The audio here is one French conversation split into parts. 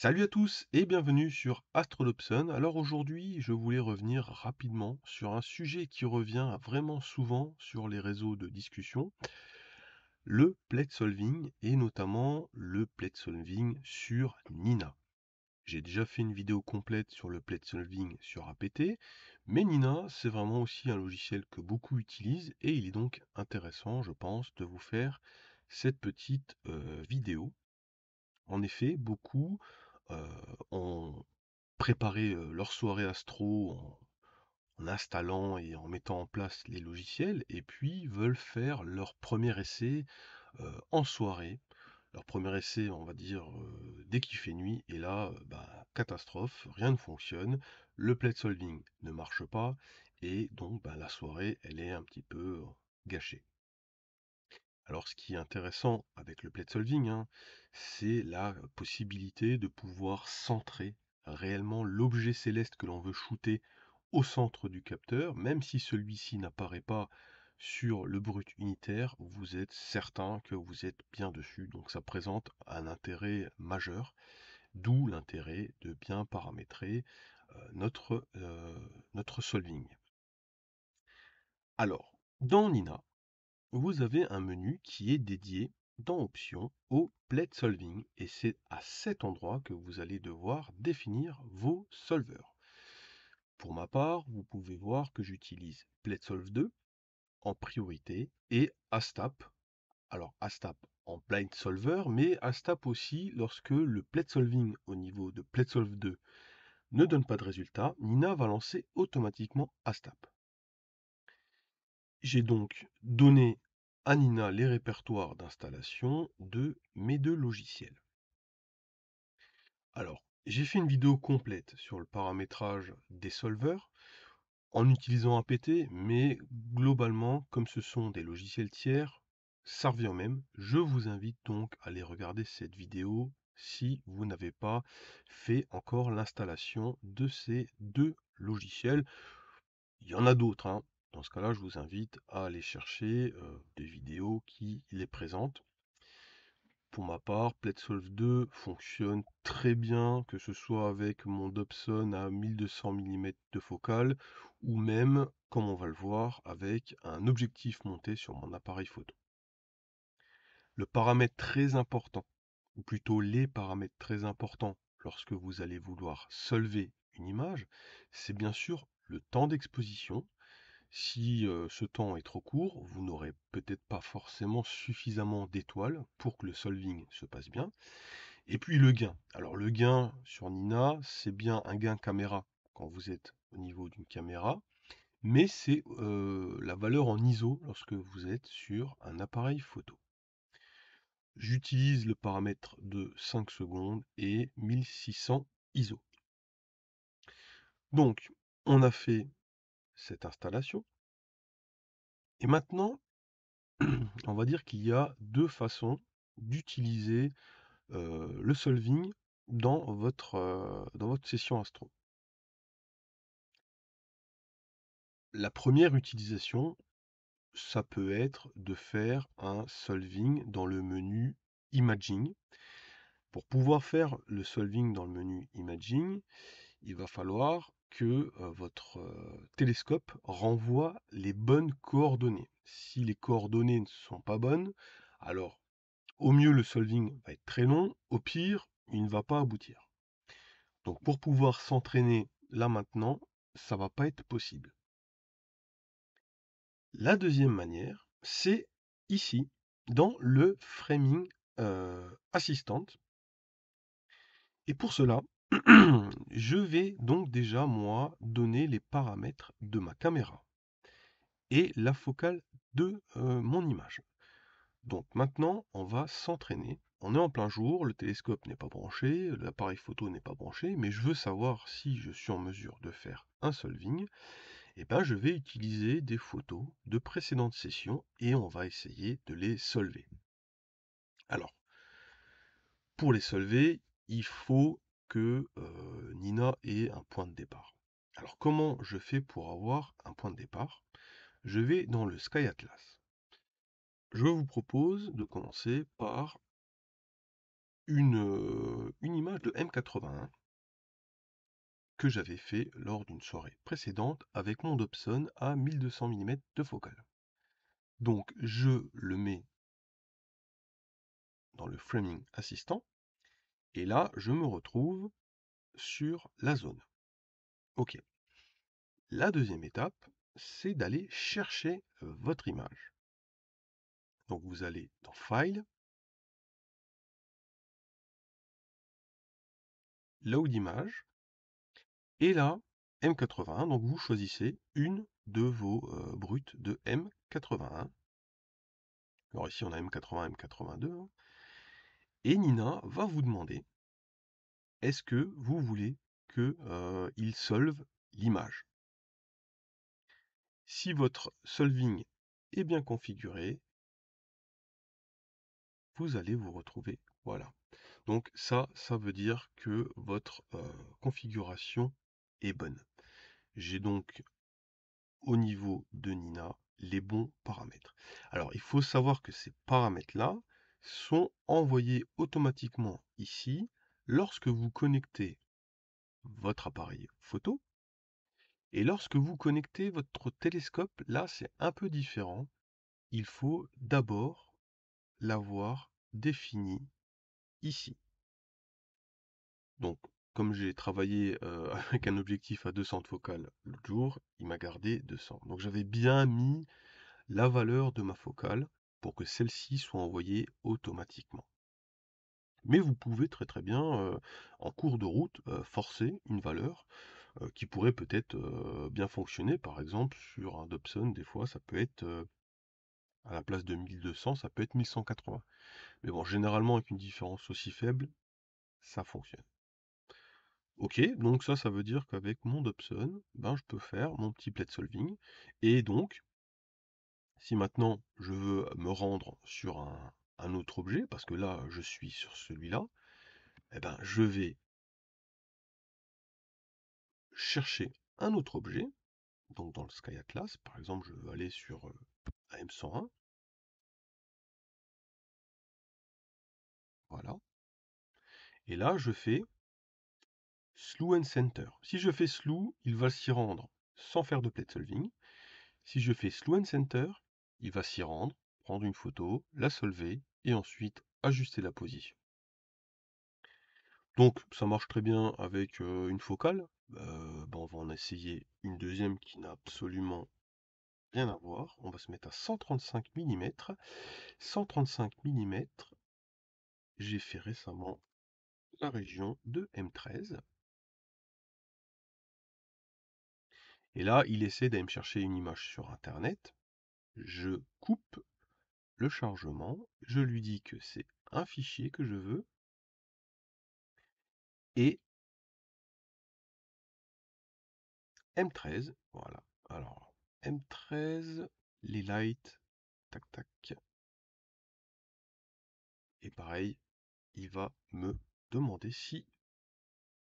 Salut à tous et bienvenue sur Astrodopson. Alors aujourd'hui, je voulais revenir rapidement sur un sujet qui revient vraiment souvent sur les réseaux de discussion, le plate solving et notamment le plate solving sur Nina. J'ai déjà fait une vidéo complète sur le plate solving sur APT, mais Nina, c'est vraiment aussi un logiciel que beaucoup utilisent et il est donc intéressant, je pense, de vous faire cette petite vidéo. En effet, beaucoup ont préparé leur soirée astro en installant et en mettant en place les logiciels, et puis veulent faire leur premier essai en soirée. Leur premier essai, on va dire, dès qu'il fait nuit, et là, bah, catastrophe, rien ne fonctionne, le plate solving ne marche pas, et donc bah, la soirée, elle est un petit peu gâchée. Alors, ce qui est intéressant avec le plate solving, hein, c'est la possibilité de pouvoir centrer réellement l'objet céleste que l'on veut shooter au centre du capteur, même si celui-ci n'apparaît pas sur le brut unitaire, vous êtes certain que vous êtes bien dessus. Donc ça présente un intérêt majeur, d'où l'intérêt de bien paramétrer notre solving. Alors, dans Nina, vous avez un menu qui est dédié dans Options au plate solving et c'est à cet endroit que vous allez devoir définir vos solvers. Pour ma part, vous pouvez voir que j'utilise PlateSolve 2 en priorité et ASTAP. Alors ASTAP en blind solver, mais ASTAP aussi lorsque le plate solving au niveau de PlateSolve 2 ne donne pas de résultat, Nina va lancer automatiquement ASTAP. J'ai donc donné à Nina les répertoires d'installation de mes deux logiciels. Alors, j'ai fait une vidéo complète sur le paramétrage des solvers en utilisant APT, mais globalement, comme ce sont des logiciels tiers, ça revient au même. Je vous invite donc à aller regarder cette vidéo si vous n'avez pas fait encore l'installation de ces deux logiciels. Il y en a d'autres, hein. Dans ce cas-là, je vous invite à aller chercher des vidéos qui les présentent. Pour ma part, PlateSolve 2 fonctionne très bien, que ce soit avec mon Dobson à 1200 mm de focale, ou même, comme on va le voir, avec un objectif monté sur mon appareil photo. Le paramètre très important, ou plutôt les paramètres très importants lorsque vous allez vouloir solver une image, c'est bien sûr le temps d'exposition. Si ce temps est trop court, vous n'aurez peut-être pas forcément suffisamment d'étoiles pour que le solving se passe bien. Et puis le gain. Alors le gain sur Nina, c'est bien un gain caméra quand vous êtes au niveau d'une caméra, mais c'est la valeur en ISO lorsque vous êtes sur un appareil photo. J'utilise le paramètre de 5 secondes et 1600 ISO. Donc, on a fait cette installation. Et maintenant, on va dire qu'il y a deux façons d'utiliser le solving dans votre session astro. La première utilisation, ça peut être de faire un solving dans le menu Imaging. Pour pouvoir faire le solving dans le menu Imaging, il va falloir que votre télescope renvoie les bonnes coordonnées. Si les coordonnées ne sont pas bonnes, alors au mieux le solving va être très long, au pire, il ne va pas aboutir. Donc pour pouvoir s'entraîner là maintenant, ça va pas être possible. La deuxième manière, c'est ici, dans le Framing Assistant. Et pour cela, je vais donc déjà, moi, donner les paramètres de ma caméra et la focale de mon image. Donc maintenant, on va s'entraîner. On est en plein jour, le télescope n'est pas branché, l'appareil photo n'est pas branché, mais je veux savoir si je suis en mesure de faire un solving. Et ben, je vais utiliser des photos de précédentes sessions et on va essayer de les solver. Alors, pour les solver, il faut que Nina ait un point de départ. Alors, comment je fais pour avoir un point de départ? Je vais dans le Sky Atlas. Je vous propose de commencer par une image de M81 que j'avais fait lors d'une soirée précédente avec mon Dobson à 1200 mm de focale. Donc je le mets dans le framing assistant et là je me retrouve sur la zone. Ok. La deuxième étape, c'est d'aller chercher votre image. Donc vous allez dans File, Load Image, et là, M81, donc vous choisissez une de vos brutes de M81. Alors ici on a M80, M82, hein. Et Nina va vous demander, est-ce que vous voulez qu'il solve l'image? Si votre solving est bien configuré, vous allez vous retrouver, voilà. Donc ça veut dire que votre configuration est bonne. J'ai donc au niveau de Nina les bons paramètres. Alors il faut savoir que ces paramètres-là sont envoyés automatiquement ici lorsque vous connectez votre appareil photo. Et lorsque vous connectez votre télescope, là c'est un peu différent. Il faut d'abord l'avoir défini ici. Donc, comme j'ai travaillé avec un objectif à 200 de focale l'autre jour, il m'a gardé 200. Donc j'avais bien mis la valeur de ma focale pour que celle-ci soit envoyée automatiquement. Mais vous pouvez très bien, en cours de route, forcer une valeur qui pourrait peut-être bien fonctionner. Par exemple, sur un Dobson, des fois, ça peut être, à la place de 1200, ça peut être 1180. Mais bon, généralement, avec une différence aussi faible, ça fonctionne. Ok, donc ça veut dire qu'avec mon Dobson, ben, je peux faire mon petit plate solving. Et donc, si maintenant je veux me rendre sur un autre objet, parce que là je suis sur celui-là, eh ben, je vais chercher un autre objet. Donc dans le Sky Atlas, par exemple, je veux aller sur AM101. Voilà. Et là, je fais Slew and Center. Si je fais Slew, il va s'y rendre sans faire de plate solving. Si je fais Slew and Center, il va s'y rendre, prendre une photo, la solver et ensuite ajuster la position. Donc ça marche très bien avec une focale. On va en essayer une deuxième qui n'a absolument rien à voir. On va se mettre à 135 mm. 135 mm, j'ai fait récemment la région de M13. Et là, il essaie d'aller me chercher une image sur Internet. Je coupe le chargement. Je lui dis que c'est un fichier que je veux. Et M13, voilà. Alors, M13, les lights, tac tac. Et pareil, il va me demander si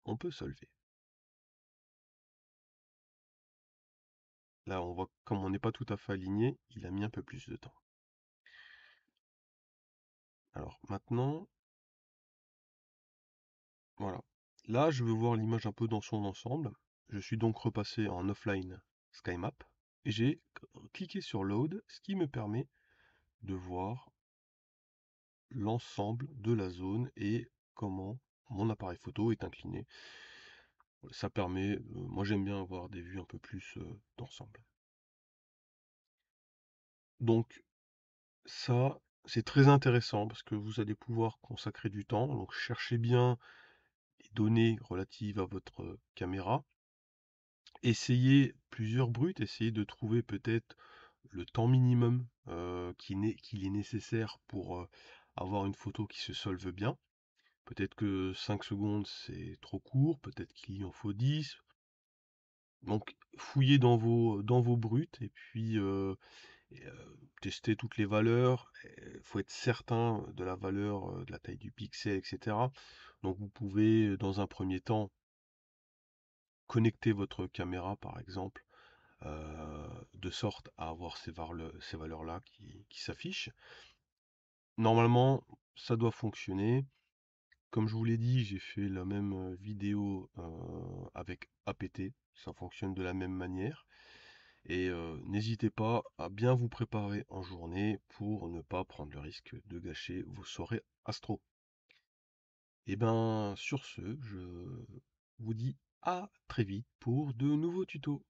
on peut solver. Là, on voit comme on n'est pas tout à fait aligné, il a mis un peu plus de temps. Alors maintenant, voilà. Là, je veux voir l'image un peu dans son ensemble. Je suis donc repassé en offline SkyMap et j'ai cliqué sur Load, ce qui me permet de voir l'ensemble de la zone et comment mon appareil photo est incliné. Ça permet, moi j'aime bien avoir des vues un peu plus d'ensemble. Donc ça, c'est très intéressant parce que vous allez pouvoir consacrer du temps. Donc cherchez bien les données relatives à votre caméra. Essayez plusieurs brutes, essayez de trouver peut-être le temps minimum qu'il est nécessaire pour avoir une photo qui se solve bien. Peut-être que 5 secondes c'est trop court, peut-être qu'il en faut 10. Donc fouillez dans vos brutes et puis testez toutes les valeurs. Il faut être certain de la valeur, de la taille du pixel, etc. Donc vous pouvez dans un premier temps connecter votre caméra par exemple de sorte à avoir ces valeurs-là qui s'affichent. Normalement, ça doit fonctionner. Comme je vous l'ai dit, j'ai fait la même, vidéo, avec APT, ça fonctionne de la même manière et n'hésitez pas à bien vous préparer en journée pour ne pas prendre le risque de gâcher vos soirées astro. Et ben, sur ce, je vous dis à très vite pour de nouveaux tutos.